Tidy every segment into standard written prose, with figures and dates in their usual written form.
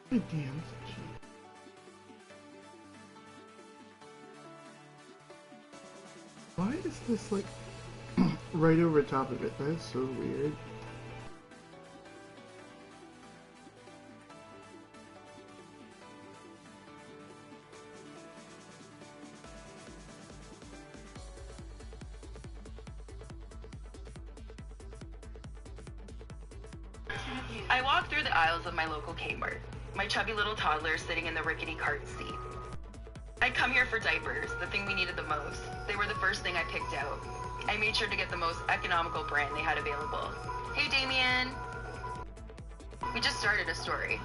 God damn. Why is this like right over top of it? That is so weird. I walk through the aisles of my local Kmart, my chubby little toddler sitting in the rickety cart seat. I'd come here for diapers, the thing we needed the most. They were the first thing I picked out. I made sure to get the most economical brand they had available. Hey, Damien! We just started a story.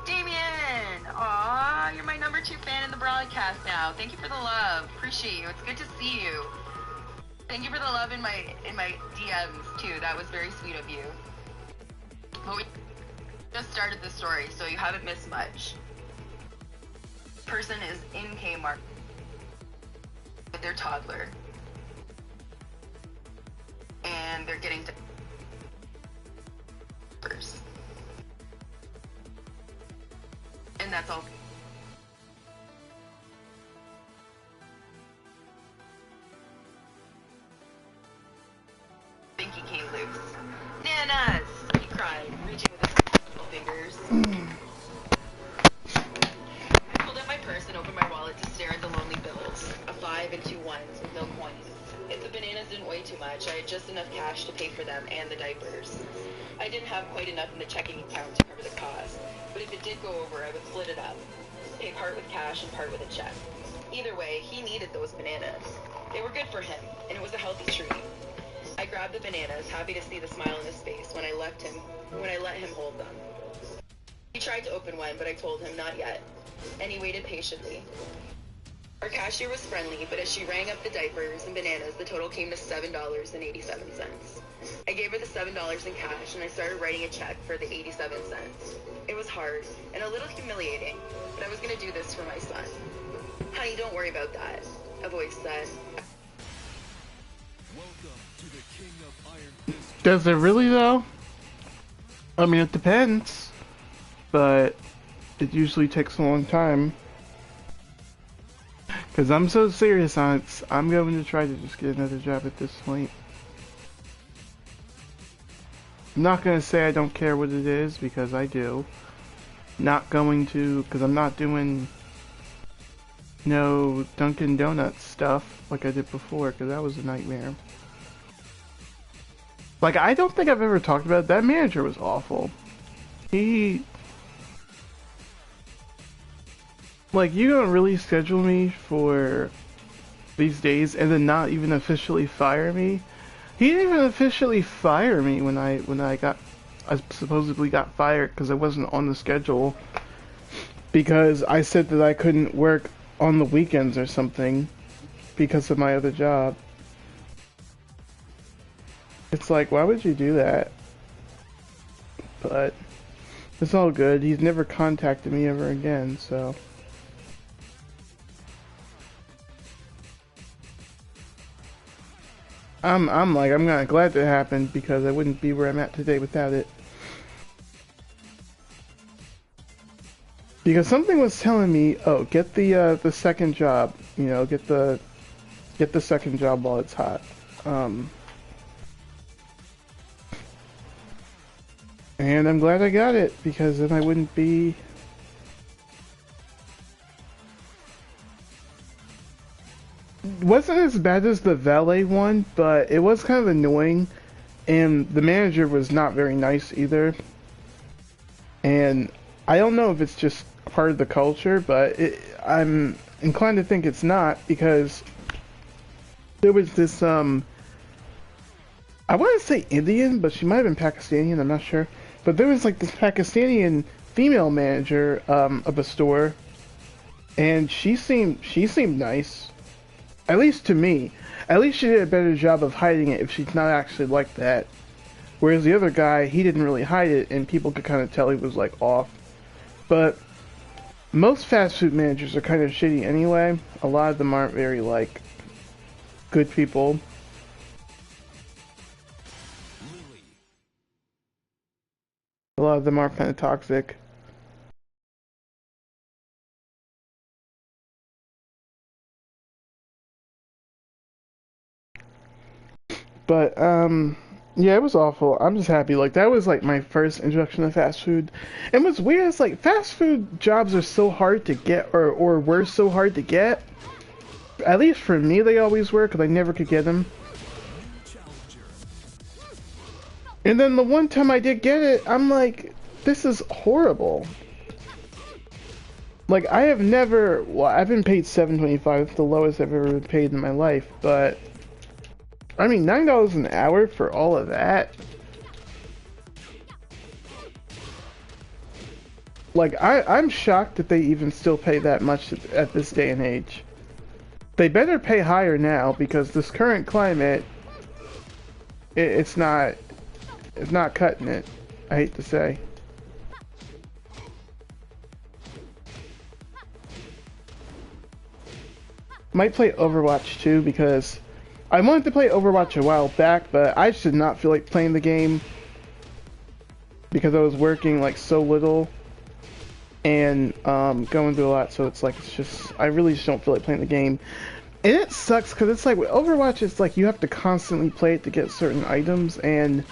Damien! Aw, you're my #2 fan in the broadcast now. Thank you for the love. Appreciate you. It's good to see you. Thank you for the love in my DMs, too. That was very sweet of you. But we just started the story, so you haven't missed much. Person is in Kmart with their toddler, and they're getting diapers, and that's all. I think he came loose. Nanas! He cried, reaching with his little fingers. I pulled out my purse and opened my wallet to stare at the lonely bills. A 5 and 2 ones with no coins. If the bananas didn't weigh too much, I had just enough cash to pay for them and the diapers. I didn't have quite enough in the checking account to cover the cost, but if it did go over, I would split it up. Pay part with cash and part with a check. Either way, he needed those bananas. They were good for him, and it was a healthy treat. I grabbed the bananas, happy to see the smile on his face when I let him hold them. He tried to open one, but I told him not yet, and he waited patiently. Our cashier was friendly, but as she rang up the diapers and bananas, the total came to $7.87. I gave her the $7 in cash, and I started writing a check for the 87 cents. It was hard and a little humiliating, but I was going to do this for my son. Honey, don't worry about that, a voice said. Does it really though? I mean, it depends, but it usually takes a long time. Cause I'm so serious on it, I'm going to try to just get another job at this point. I'm not gonna say I don't care what it is, because I do. Not going to, because I'm not doing no Dunkin' Donuts stuff like I did before, because that was a nightmare. Like, I don't think I've ever talked about it. That manager was awful. Like, you don't really schedule me for these days and then not even officially fire me. He didn't even officially fire me when I supposedly got fired because I wasn't on the schedule because I said that I couldn't work on the weekends or something because of my other job. It's like, why would you do that? But it's all good. He's never contacted me ever again, so. I'm kind of glad that happened because I wouldn't be where I'm at today without it. Because something was telling me, oh, get the second job, you know, get the second job while it's hot. And I'm glad I got it because then I wouldn't be. Wasn't as bad as the valet one, but it was kind of annoying, and the manager was not very nice either. And I don't know if it's just part of the culture, but I'm inclined to think it's not because there was this I want to say Indian, but she might have been Pakistani, I'm not sure. But there was like this Pakistani female manager of a store, and she seemed nice. At least to me. At least she did a better job of hiding it if she's not actually like that. Whereas the other guy, he didn't really hide it, and people could kind of tell he was like off. But most fast food managers are kind of shitty anyway. A lot of them aren't very like good people. A lot of them are kind of toxic. But yeah, it was awful. I'm just happy. Like that was like my first introduction to fast food. And what's weird is like fast food jobs are so hard to get, or were so hard to get. At least for me, they always were because I never could get them. And then the one time I did get it, I'm like, this is horrible. Like I have never, well, I've been paid $7.25, the lowest I've ever been paid in my life, but I mean $9 an hour for all of that. Like I'm shocked that they even still pay that much at this day and age. They better pay higher now because this current climate, it's not cutting it. I hate to say. Might play Overwatch too because I wanted to play Overwatch a while back, but I just did not feel like playing the game because I was working like so little and going through a lot. So it's like I really just don't feel like playing the game, and it sucks because it's like with Overwatch, it's like you have to constantly play it to get certain items, and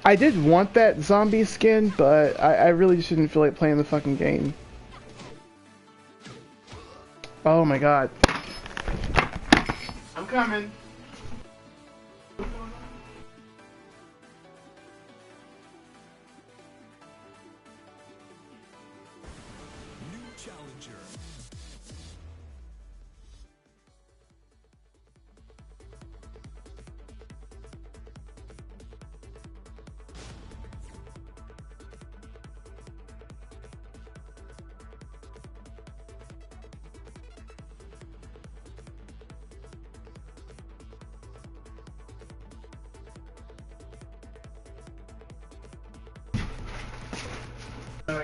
I did want that zombie skin, but I really just didn't feel like playing the fucking game. Oh my god. I'm coming. New challenger.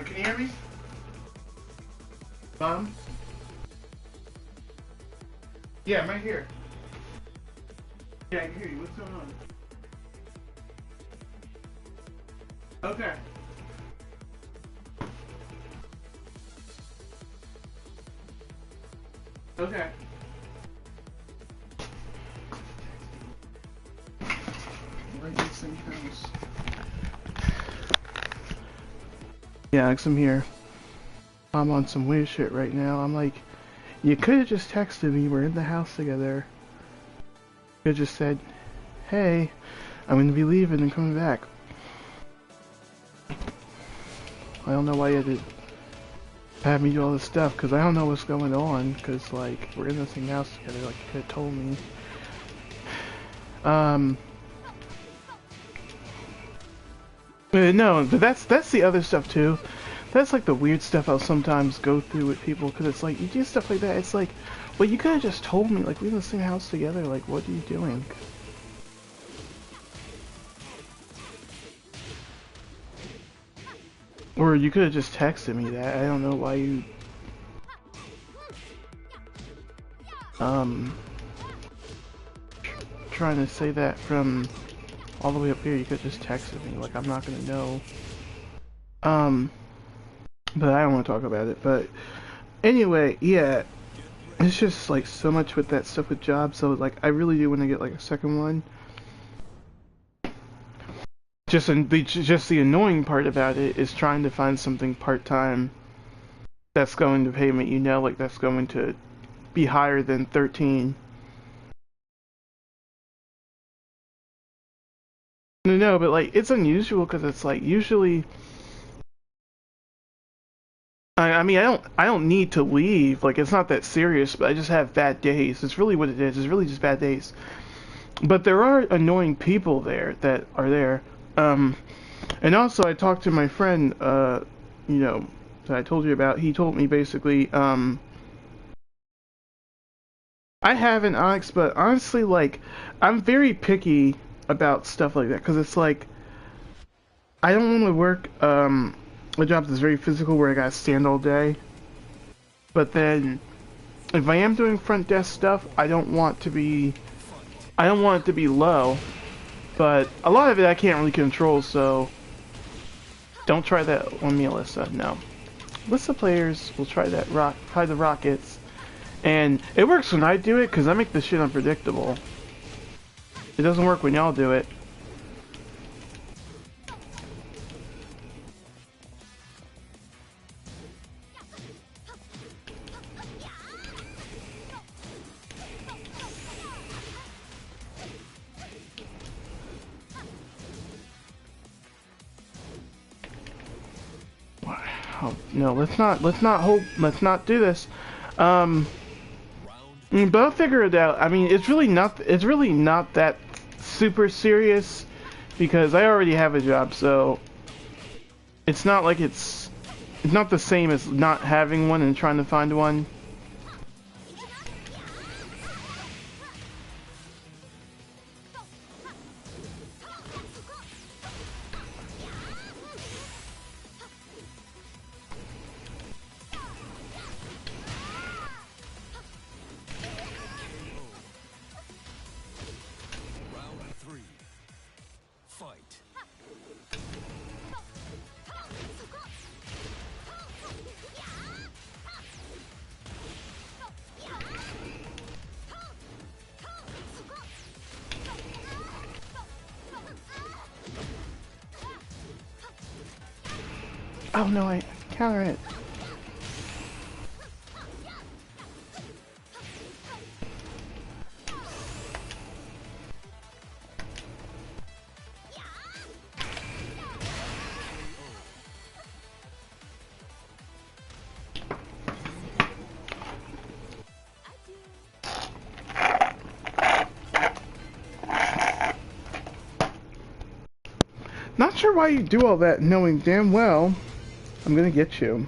Can you hear me? Mom? Yeah, I'm right here. Yeah, I can hear you. What's going on? Okay. Okay. Right next to the house. Yeah, Alex, I'm here. I'm on some weird shit right now. I'm like, you could have just texted me. We're in the house together. You could have just said, hey, I'm going to be leaving and coming back. I don't know why you had to have me do all this stuff, because I don't know what's going on, because, like, we're in the same house together, like, you could have told me. No, but that's the other stuff, too. That's, like, the weird stuff I'll sometimes go through with people, because it's like, you do stuff like that, it's like, well, you could have just told me, like, we're in the same house together, like, what are you doing? Or you could have just texted me that. I don't know why you... trying to say that from all the way up here. You could have just texted me. Like, I'm not gonna know. But I don't want to talk about it. But anyway, yeah. It's just, like, so much with that stuff with jobs. So, like, I really do want to get, like, a second one. Just the annoying part about it is trying to find something part-time that's going to pay me, you know, like that's going to be higher than 13. No, but like it's unusual because it's like usually I mean I don't need to leave, like it's not that serious, but I just have bad days. It's really what it is. It's really just bad days. But there are annoying people there that are there. And also I talked to my friend, you know, that I told you about. He told me basically, I have an Onyx, but honestly, like, I'm very picky about stuff like that, because it's like, I don't want to work, a job that's very physical where I gotta stand all day. But then, if I am doing front desk stuff, I don't want it to be low. But a lot of it I can't really control, so don't try that on me, Alyssa. No. Alyssa players will try the rockets. And it works when I do it, because I make this shit unpredictable. It doesn't work when y'all do it. Oh, no, let's not do this. But I'll figure it out. I mean, it's really not that super serious because I already have a job, so it's not like it's not the same as not having one and trying to find one. Oh no, I counter it. Not sure why you do all that knowing damn well I'm gonna get you.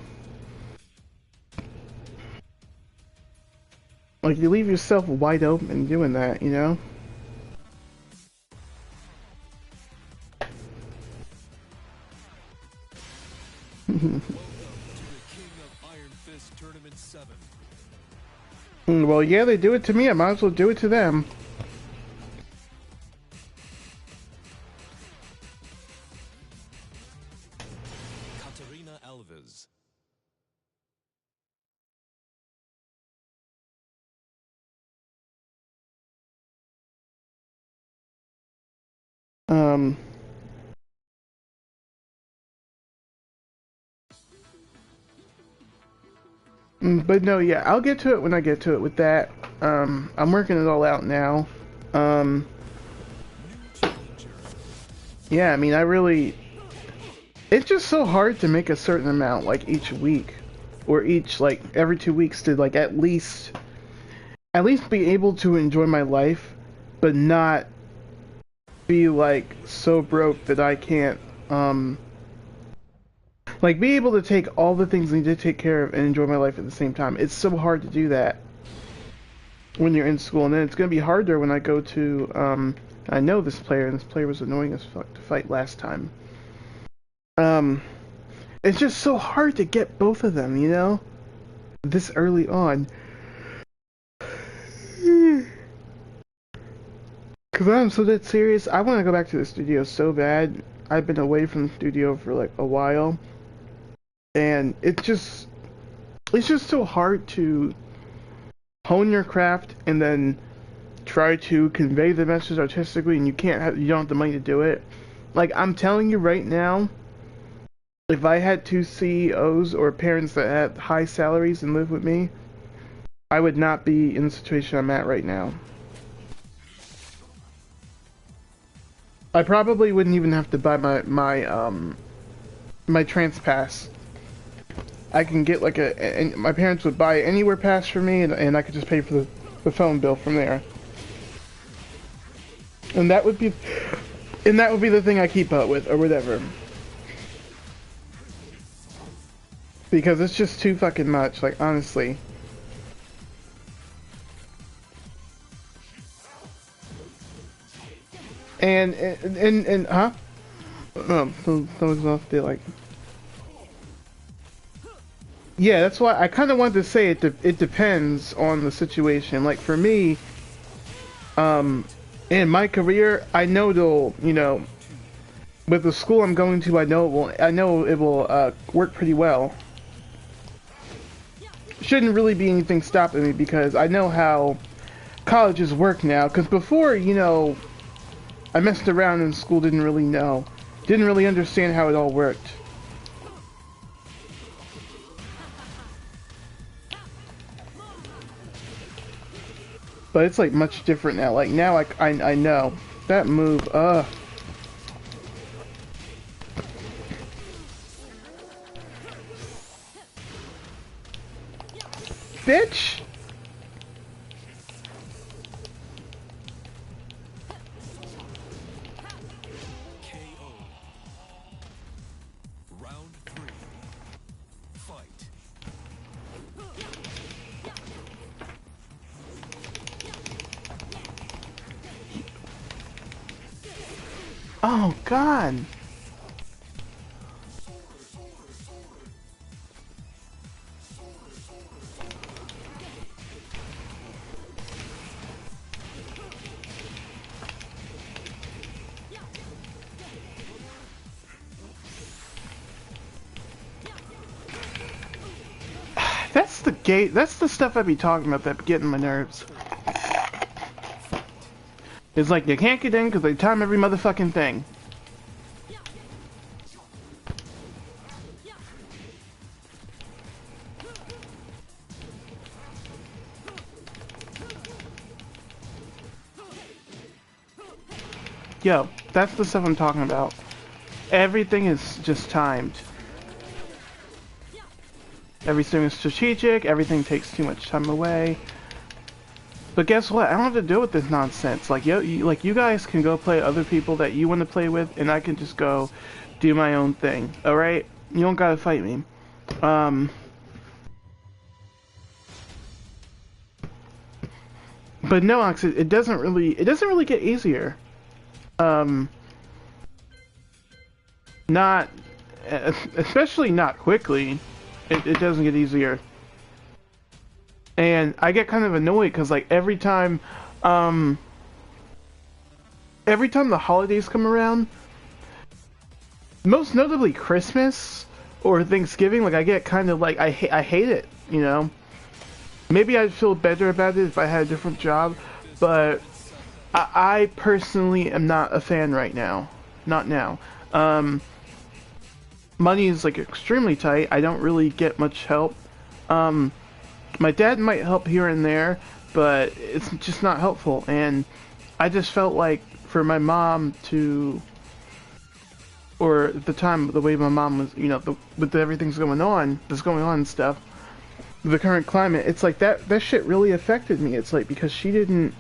Like, you leave yourself wide open doing that, you know? Well, yeah, they do it to me. I might as well do it to them. But no, yeah, I'll get to it when I get to it with that. I'm working it all out now. Yeah, I mean, it's just so hard to make a certain amount, like, each week. Or each, like, every 2 weeks to, like, at least be able to enjoy my life, but not be, like, so broke that I can't, like, be able to take all the things I need to take care of and enjoy my life at the same time. It's so hard to do that when you're in school, and then it's going to be harder when I go to, I know this player, and this player was annoying as fuck to fight last time. It's just so hard to get both of them, you know? This early on. Because I'm so dead serious, I want to go back to the studio so bad. I've been away from the studio for, like, a while. And it's just so hard to hone your craft and then try to convey the message artistically, and you don't have the money to do it. Like, I'm telling you right now, if I had 2 CEOs or parents that had high salaries and lived with me, I would not be in the situation I'm at right now. I probably wouldn't even have to buy my trans pass. I can get like and my parents would buy anywhere pass for me, and I could just pay for the phone bill from there. And that would be the thing I keep up with, or whatever. Because it's just too fucking much, like, honestly. And huh? Oh, someone's off there, like. Yeah, that's why I kind of wanted to say it depends on the situation. Like, for me, in my career, I know it'll, you know, with the school I'm going to, I know it will work pretty well. Shouldn't really be anything stopping me because I know how colleges work now. Because before, you know, I messed around in school, didn't really know. Didn't really understand how it all worked. But it's like much different now. Like now I know. That move, Bitch! KO. Round 3. Fight. Oh God! That's the gate. That's the stuff I be talking about that be getting my nerves. It's like you can't get in because they time every motherfucking thing. Yo, that's the stuff I'm talking about. Everything is just timed. Everything is strategic, everything takes too much time away. But guess what? I don't have to deal with this nonsense. Like, you guys can go play other people that you want to play with, and I can just go do my own thing. Alright? You don't gotta fight me. But no, it doesn't really get easier. Not, especially not quickly. It doesn't get easier. And I get kind of annoyed because like every time the holidays come around, most notably Christmas or Thanksgiving, like I get kind of like I hate it, you know. Maybe I'd feel better about it if I had a different job, but I personally am not a fan right now. Not now. Money is like extremely tight. I don't really get much help. My dad might help here and there, but it's just not helpful. And I just felt like for my mom to, or at the time, the way my mom was, you know, with everything's going on and stuff, the current climate, it's like that shit really affected me. It's like because she wasn't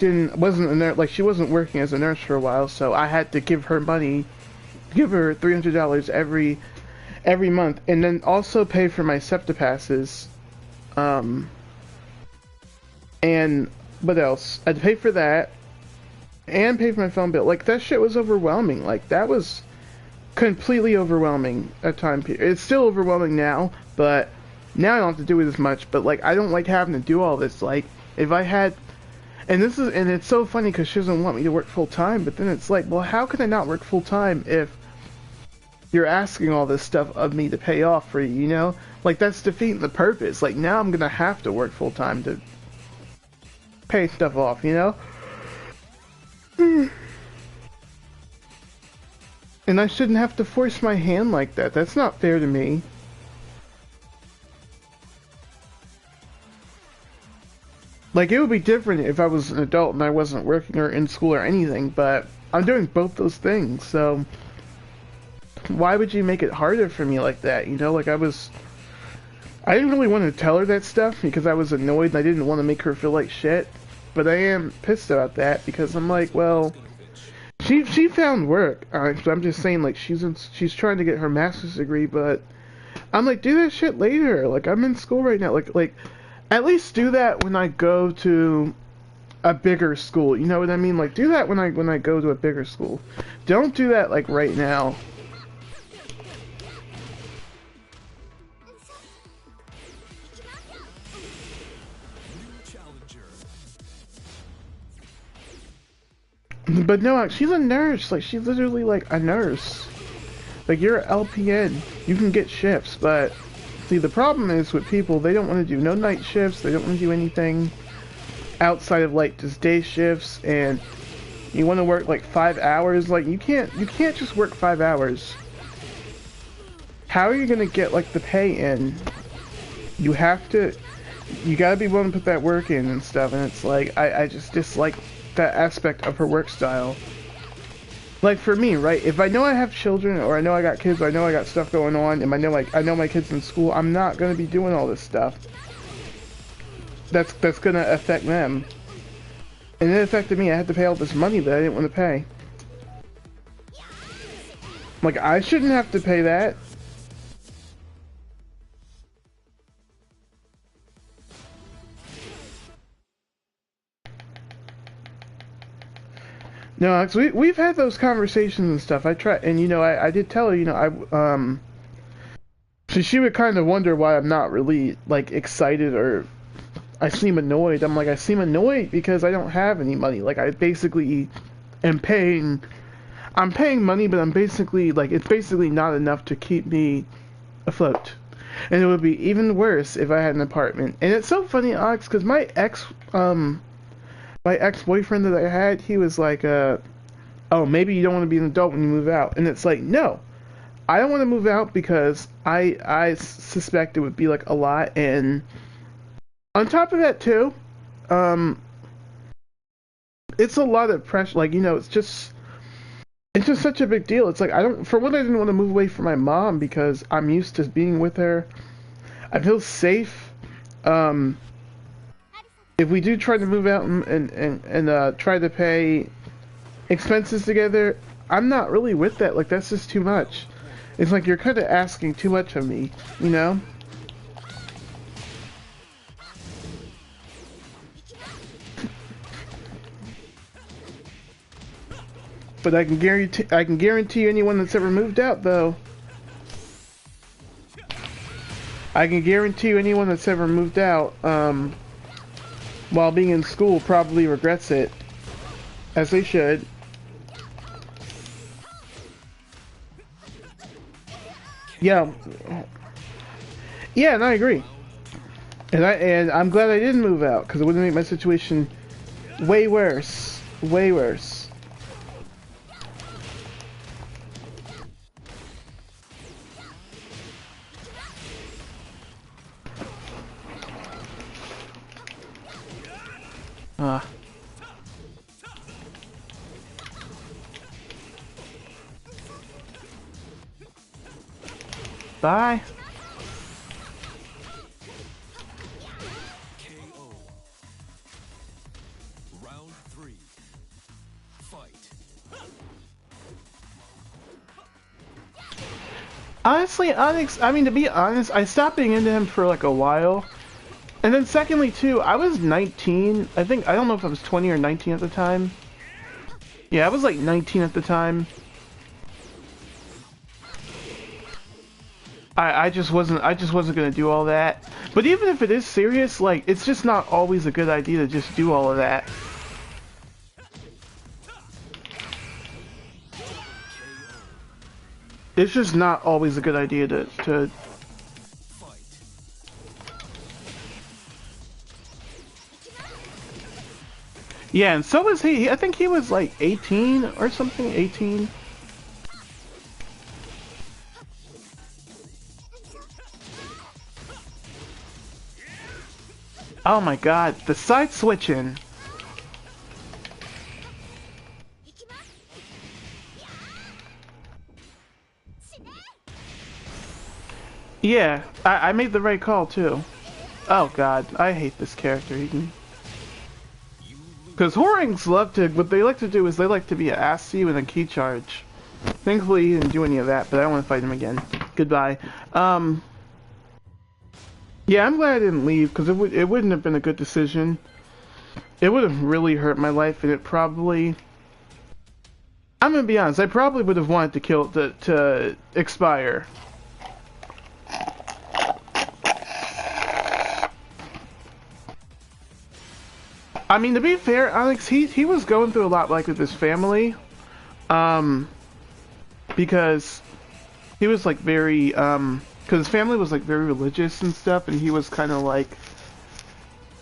a nurse, like she wasn't working as a nurse for a while, so I had to give her money, give her $300 every month, and then also pay for my SEPTA passes, and what else? I'd pay for that, and pay for my phone bill. Like that shit was overwhelming. Like that was completely overwhelming at time period. It's still overwhelming now, but now I don't have to do it as much. But like I don't like having to do all this. Like if I had, and it's so funny because she doesn't want me to work full time, but then it's like, well, how can I not work full time if you're asking all this stuff of me to pay off for you, you know? Like that's defeating the purpose. Like now I'm gonna have to work full time to pay stuff off, you know? And I shouldn't have to force my hand like that. That's not fair to me. Like, it would be different if I was an adult and I wasn't working or in school or anything, but I'm doing both those things, so why would you make it harder for me like that, you know? Like, I didn't really want to tell her that stuff because I was annoyed and I didn't want to make her feel like shit, but I am pissed about that because I'm like, well, she found work. I'm just saying, like, she's trying to get her master's degree, but I'm like, do that shit later. Like, I'm in school right now. Like, at least do that when I go to a bigger school. You know what I mean? Like, do that when I go to a bigger school. Don't do that like right now. But no, she's a nurse. Like, she's literally like a nurse. Like, you're an LPN. You can get shifts, but see, the problem is with people, they don't want to do no night shifts. They don't want to do anything. outside of like just day shifts, and you want to work like 5 hours, like you can't just work 5 hours. How are you gonna get like the pay in? You gotta be willing to put that work in and stuff, and it's like I just dislike that aspect of her work style. Like for me, right? If I know I have children, or I know I got kids, or I know I got stuff going on, and I know my kids in school, I'm not gonna be doing all this stuff. That's gonna affect them. And it affected me. I had to pay all this money that I didn't want to pay. Like, I shouldn't have to pay that. No, Alex, we've had those conversations and stuff. I try, and you know, I did tell her, you know, so she would kind of wonder why I'm not really like excited, or I seem annoyed. I'm like, I seem annoyed because I don't have any money. Like, I basically am paying, I'm paying money, but I'm basically like, it's basically not enough to keep me afloat. And it would be even worse if I had an apartment. And it's so funny, Alex, because my ex-boyfriend that I had, he was like, oh, maybe you don't want to be an adult when you move out. And it's like, no, I don't want to move out because I suspect it would be like a lot. And on top of that too, it's a lot of pressure. Like, you know, it's just such a big deal. It's like, for one, I didn't want to move away from my mom because I'm used to being with her. I feel safe. If we do try to move out and try to pay expenses together, I'm not really with that. Like, that's just too much. It's like you're kind of asking too much of me, you know? But I can guarantee anyone that's ever moved out, though. I can guarantee anyone that's ever moved out, while being in school probably regrets it, as they should. Yeah, and I agree. And I'm glad I didn't move out, because it would have made my situation way worse, way worse. Bye. KO. Round 3. Fight. Honestly, Onyx, I mean, to be honest, I stopped being into him for like a while. And then secondly, too, I was 19. I don't know if I was 20 or 19 at the time. Yeah, I was like 19 at the time. I just wasn't gonna do all that. But even if it is serious, like, it's just not always a good idea to just do all of that. It's just not always a good idea to... Yeah, and so was he. I think he was like 18 or something, 18. Oh my god, the side switching. Yeah, I made the right call too. Oh god, I hate this character even. Because Horings love to, what they like to do is they like to be an ass to you and a key charge. Thankfully he didn't do any of that, but I don't want to fight him again. Goodbye. Yeah, I'm glad I didn't leave, because it wouldn't have been a good decision. It would have really hurt my life, and it probably... I'm gonna be honest, I probably would have wanted to expire. I mean, to be fair, Alex, he was going through a lot, like, with his family. Because he was, like, very, because his family was like very religious and stuff, and he was kind of like,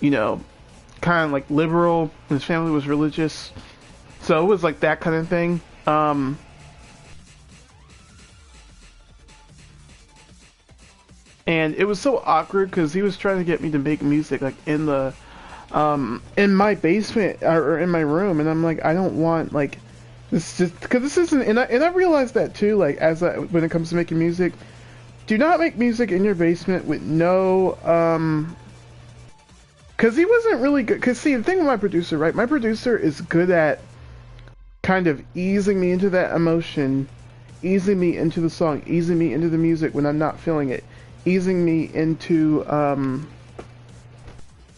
you know, kind of like liberal. His family was religious, so it was like that kind of thing. And it was so awkward because he was trying to get me to make music like in my basement or in my room, and I'm like, I don't want like this, just because this isn't. And I realized that too. Like when it comes to making music, do not make music in your basement with no because he wasn't really good. Because see, the thing with my producer, right? My producer is good at kind of easing me into that emotion, easing me into the song, easing me into the music when I'm not feeling it, easing me into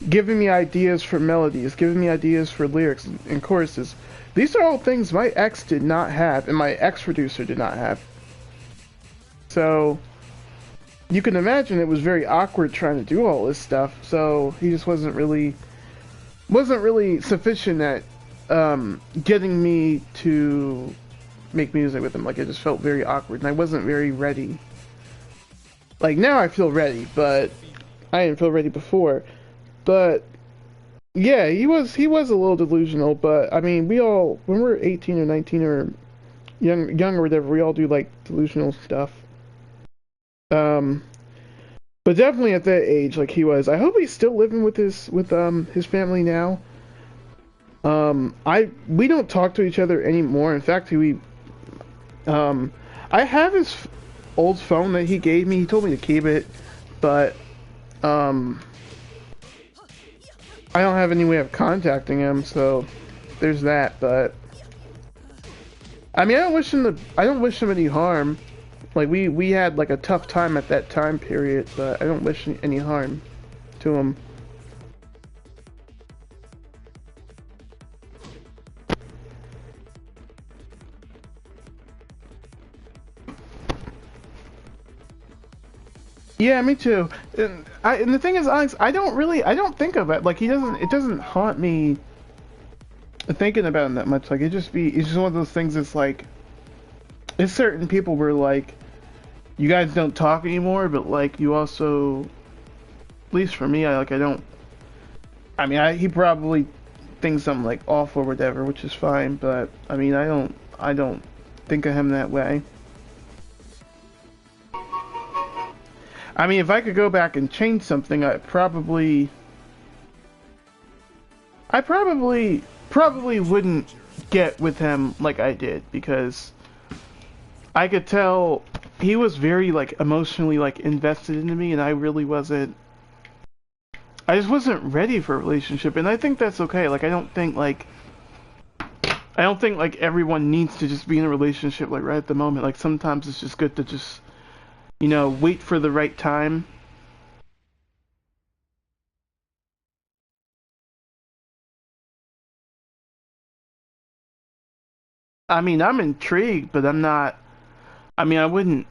giving me ideas for melodies, giving me ideas for lyrics and choruses. These are all things my ex did not have, and my ex-producer did not have. So you can imagine it was very awkward trying to do all this stuff. So he just wasn't really sufficient at getting me to make music with him. Like, it just felt very awkward, and I wasn't very ready. Like, now I feel ready, but I didn't feel ready before. But yeah, he was a little delusional. But I mean, we all, when we're 18 or 19 or young or whatever, we all do like delusional stuff. But definitely at that age, like he was. I hope he's still living with his family now. We don't talk to each other anymore. In fact, I have his old phone that he gave me. He told me to keep it, but I don't have any way of contacting him, so there's that. But I mean, I don't wish him any harm. Like we had like a tough time at that time period, but I don't wish any harm to him. Yeah, me too. And the thing is, Alex, I don't think of it. Like it doesn't haunt me thinking about him that much. Like it's just one of those things that's like, it's certain people where like, you guys don't talk anymore, but like you also, at least for me, I don't, I mean, he probably thinks I'm like awful or whatever, which is fine, but I mean, I don't think of him that way. I mean, if I could go back and change something, I probably wouldn't get with him like I did, because I could tell he was very like emotionally like invested into me, and I just wasn't ready for a relationship, and I think that's okay. Like I don't think like everyone needs to just be in a relationship like right at the moment. Like sometimes it's just good to just, wait for the right time. I mean, I'm intrigued, but I'm not. I mean, I wouldn't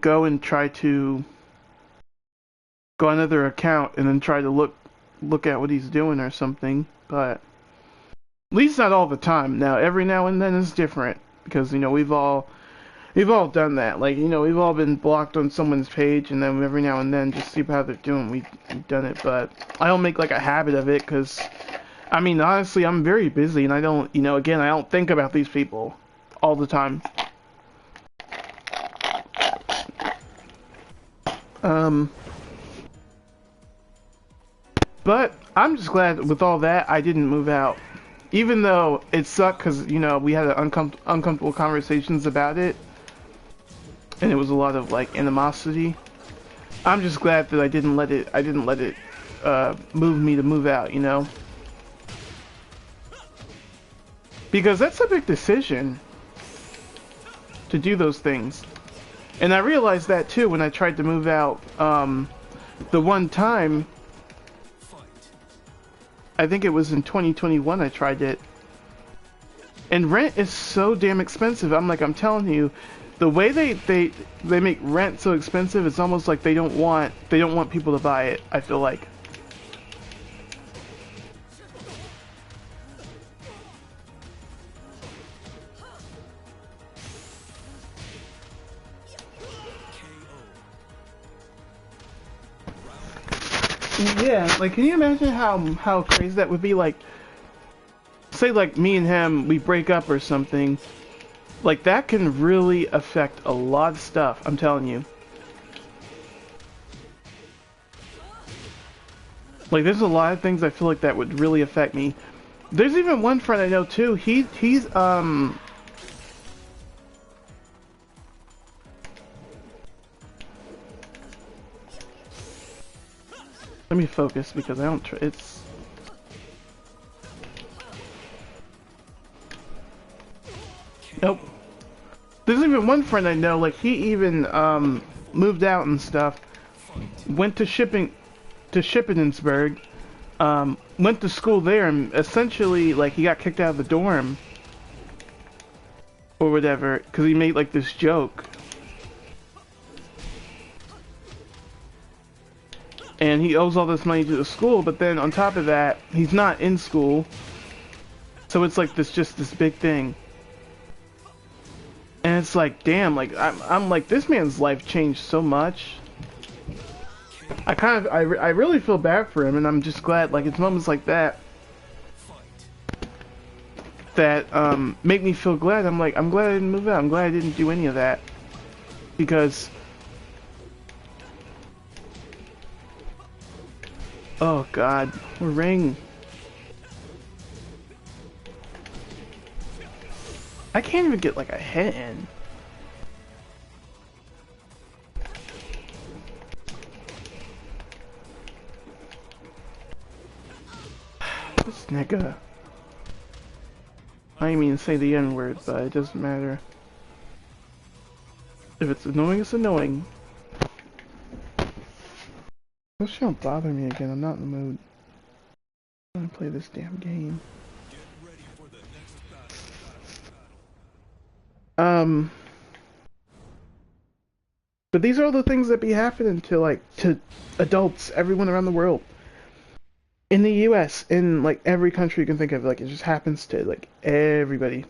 go and try to go on another account and then try to look at what he's doing or something. But at least not all the time. Now, every now and then is different, because we've all done that. Like, we've all been blocked on someone's page, and then every now and then just see how they're doing. We've done it, but I don't make like a habit of it, because I mean, honestly, I'm very busy, and I don't, again, I don't think about these people all the time. Um, but I'm just glad with all that I didn't move out. Even though it sucked, because, we had uncomfortable conversations about it, and it was a lot of, like, animosity. I'm just glad that I didn't let it move me to move out, Because that's a big decision to do those things. And I realized that too when I tried to move out the one time. I think it was in 2021 I tried it. And rent is so damn expensive. I'm telling you, the way they make rent so expensive, it's almost like they don't want people to buy it, I feel like. Yeah, like can you imagine how crazy that would be? Like, say like me and him, we break up or something. Like that can really affect a lot of stuff. I'm telling you. Like there's a lot of things I feel like that would really affect me. There's even one friend I know too. He's let me focus because I don't it's nope. There's even one friend I know, like he even moved out and stuff, went to Shippensburg, went to school there, and essentially like he got kicked out of the dorm or whatever because he made like this joke. And he owes all this money to the school, but then on top of that, he's not in school. So it's like this big thing. And it's like, damn, like I'm like this man's life changed so much. I really feel bad for him, and I'm just glad like it's moments like that that make me feel glad. I'm like I'm glad I didn't move out. I'm glad I didn't do any of that because oh god, ring. I can't even get like a hit in. This nigga. I didn't mean to say the N-word, but it doesn't matter. If it's annoying, it's annoying. This shit don't bother me again. I'm not in the mood. I'm gonna play this damn game. But these are all the things that be happening to adults, everyone around the world. In the US, in like every country you can think of, like it just happens to like everybody.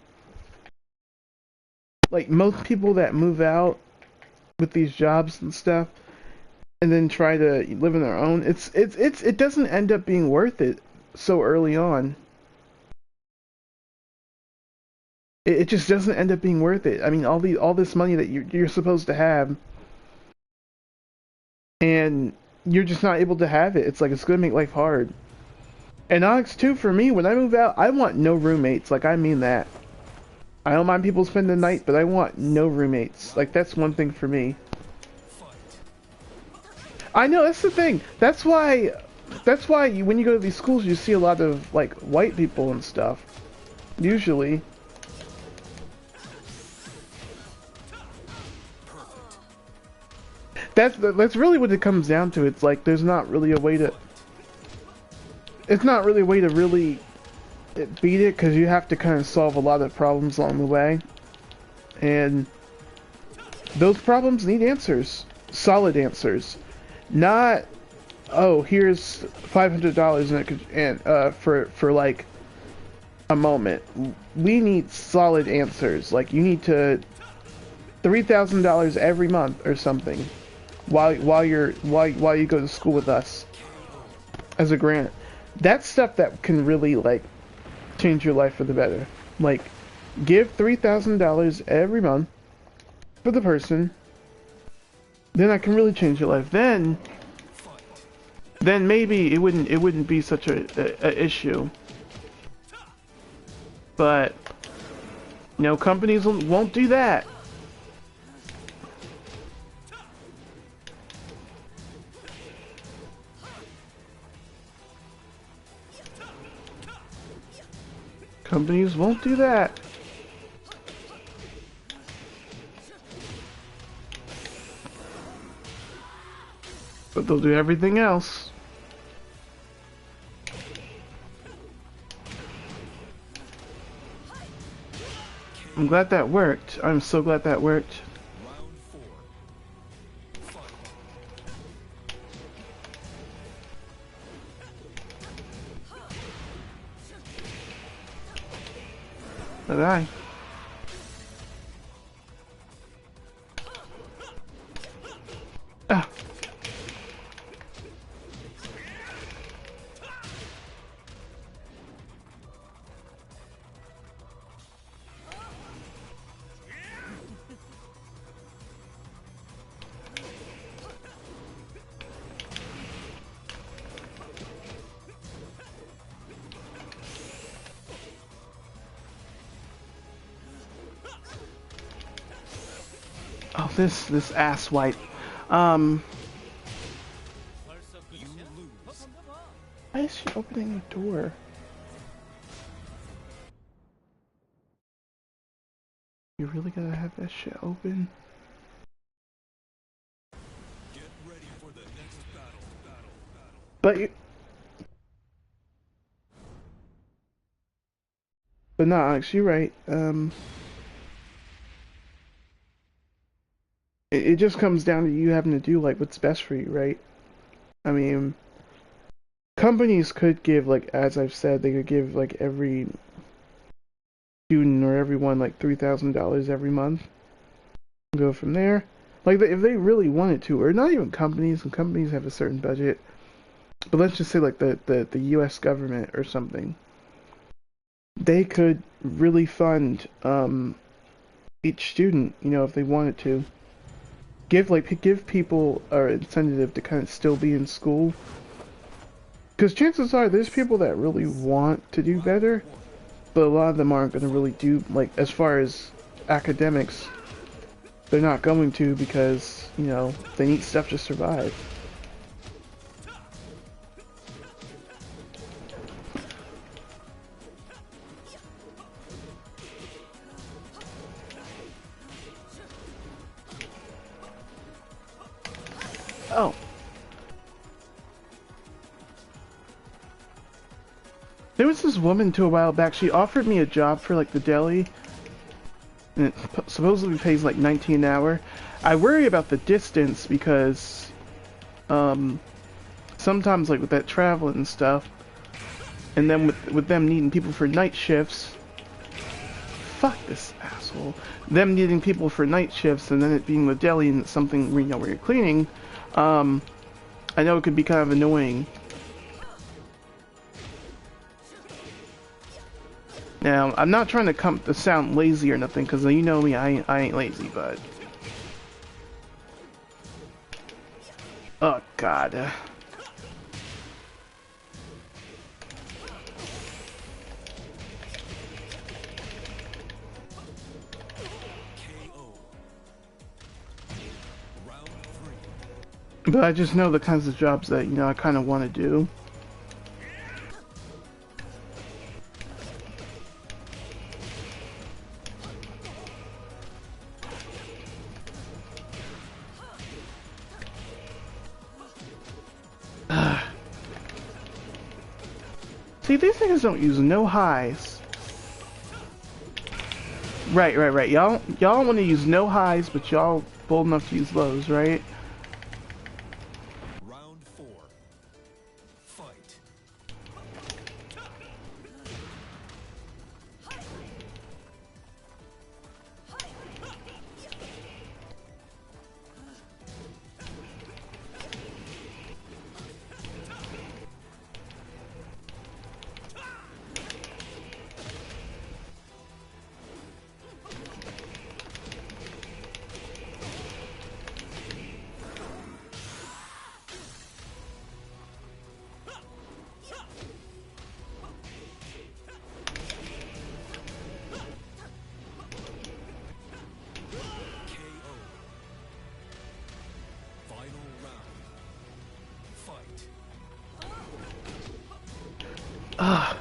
Like most people that move out with these jobs and stuff and then try to live on their own, it doesn't end up being worth it so early on. It just doesn't end up being worth it. I mean, all this money that you're supposed to have, and you're just not able to have it. It's like it's gonna make life hard. And Onyx too, for me, when I move out, I want no roommates. Like I mean that. I don't mind people spending the night, but I want no roommates. Like that's one thing for me. I know that's the thing. That's why when you go to these schools, you see a lot of like white people and stuff. Usually. That's really what it comes down to. It's like there's not really a way to. It's not really a way to really beat it because you have to kind of solve a lot of problems along the way, and those problems need answers, solid answers, not oh here's $500 and for like a moment. We need solid answers. Like you need to $3,000 every month or something. While you go to school with us as a grant. That's stuff that can really like change your life for the better. Like give $3,000 every month for the person. Then that can really change your life. Then maybe it wouldn't be such a issue. But you know, companies won't do that. Companies won't do that. But they'll do everything else. I'm glad that worked. I'm so glad that worked. Bye-bye. Ah. Oh, this ass wipe. Um, You lose. why is she opening the door? You really gotta have that shit open? Get ready for the next battle. But you, but no, Alex, you're right. It just comes down to you having to do like what's best for you, right? I mean, companies could give like, as I've said, they could give like every student or everyone like $3,000 every month. Go from there. Like if they really wanted to, or not even companies, and companies have a certain budget. But let's just say like the U.S. government or something. They could really fund each student, you know, if they wanted to. Give people an incentive to kind of still be in school. Because chances are there's people that really want to do better, but a lot of them aren't going to really do, like, as far as academics, they're not going to because, you know, they need stuff to survive. Oh. There was this woman too a while back, she offered me a job for, like, the deli, and it supposedly pays, like, 19 an hour. I worry about the distance because, sometimes, like, with that travel and stuff, and then with them needing people for night shifts, fuck this asshole, them needing people for night shifts, and then it being the deli and something, you know, where you're cleaning, I know it could be kind of annoying. Now, I'm not trying to come to sound lazy or nothing, because you know me, I ain't lazy, but... Oh, God. KO. Round 3. But I just know the kinds of jobs that, you know, I kind of want to do. See, these niggas don't use no highs. Right. Y'all want to use no highs, but y'all bold enough to use lows, right? Round 4. Fight. KO. Final round. Fight. Ah.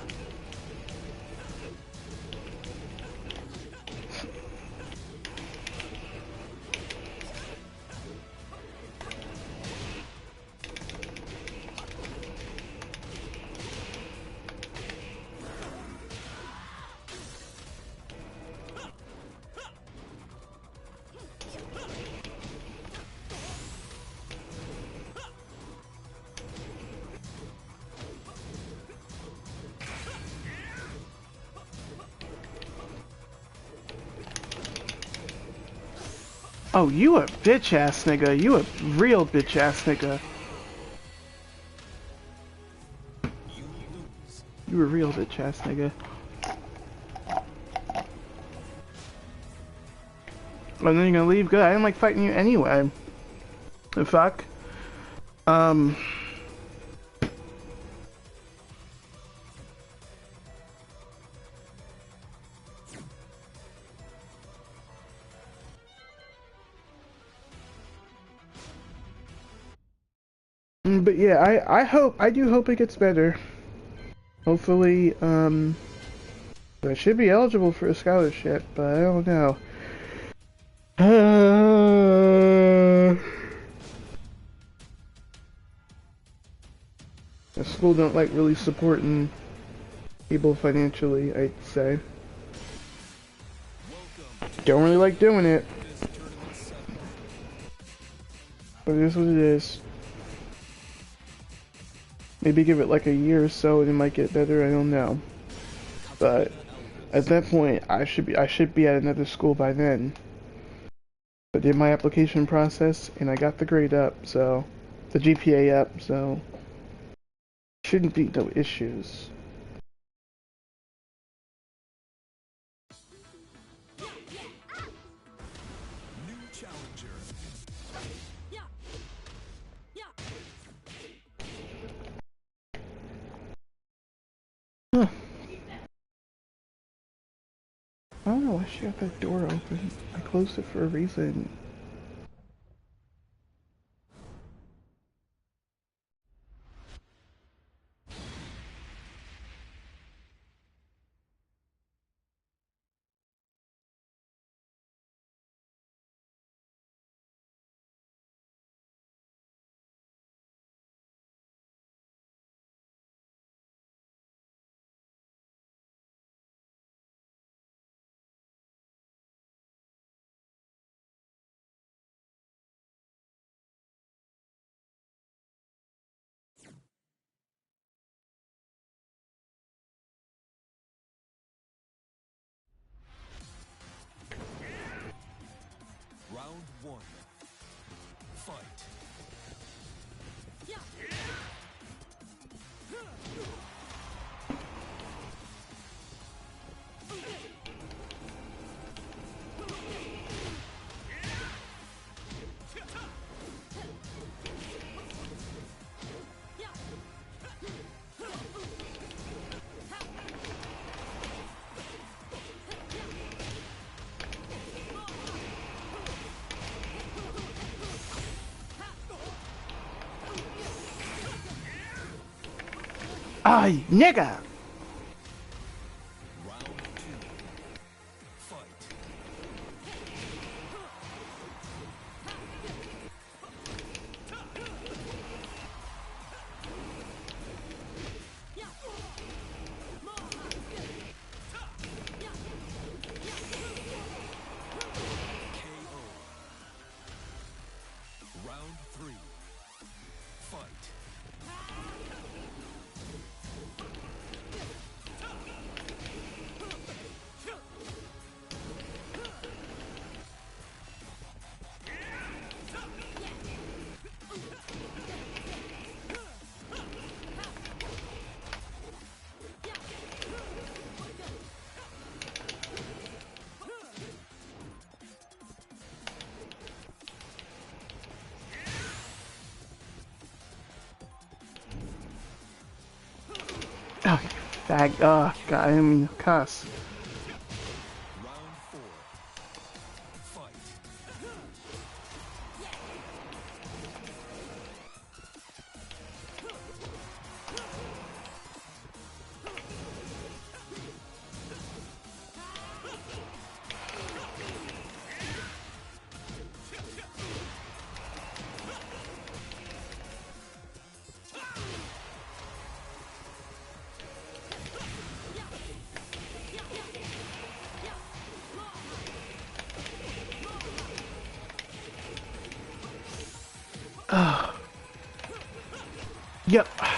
Oh, you a bitch ass nigga. You a real bitch ass nigga. You lose. You a real bitch ass nigga. And then you're gonna leave? Good. I didn't like fighting you anyway. The fuck? Um. But yeah, I do hope it gets better. Hopefully, I should be eligible for a scholarship, but I don't know. The school don't like really supporting people financially, I'd say. Don't really like doing it. But it is what it is. Maybe give it like a year or so and it might get better, I don't know. But at that point I should be at another school by then. I did my application process and I got the grade up, so the GPA up, so shouldn't be no issues. New challenger. Huh. I don't know why she got that door open. I closed it for a reason. Round one. Fight. Ay, nigga! Round two. Fight. KO. Round three. Fight. Oh, fag. Oh, God, I didn't mean to cuss. Round four. Fight. Yep.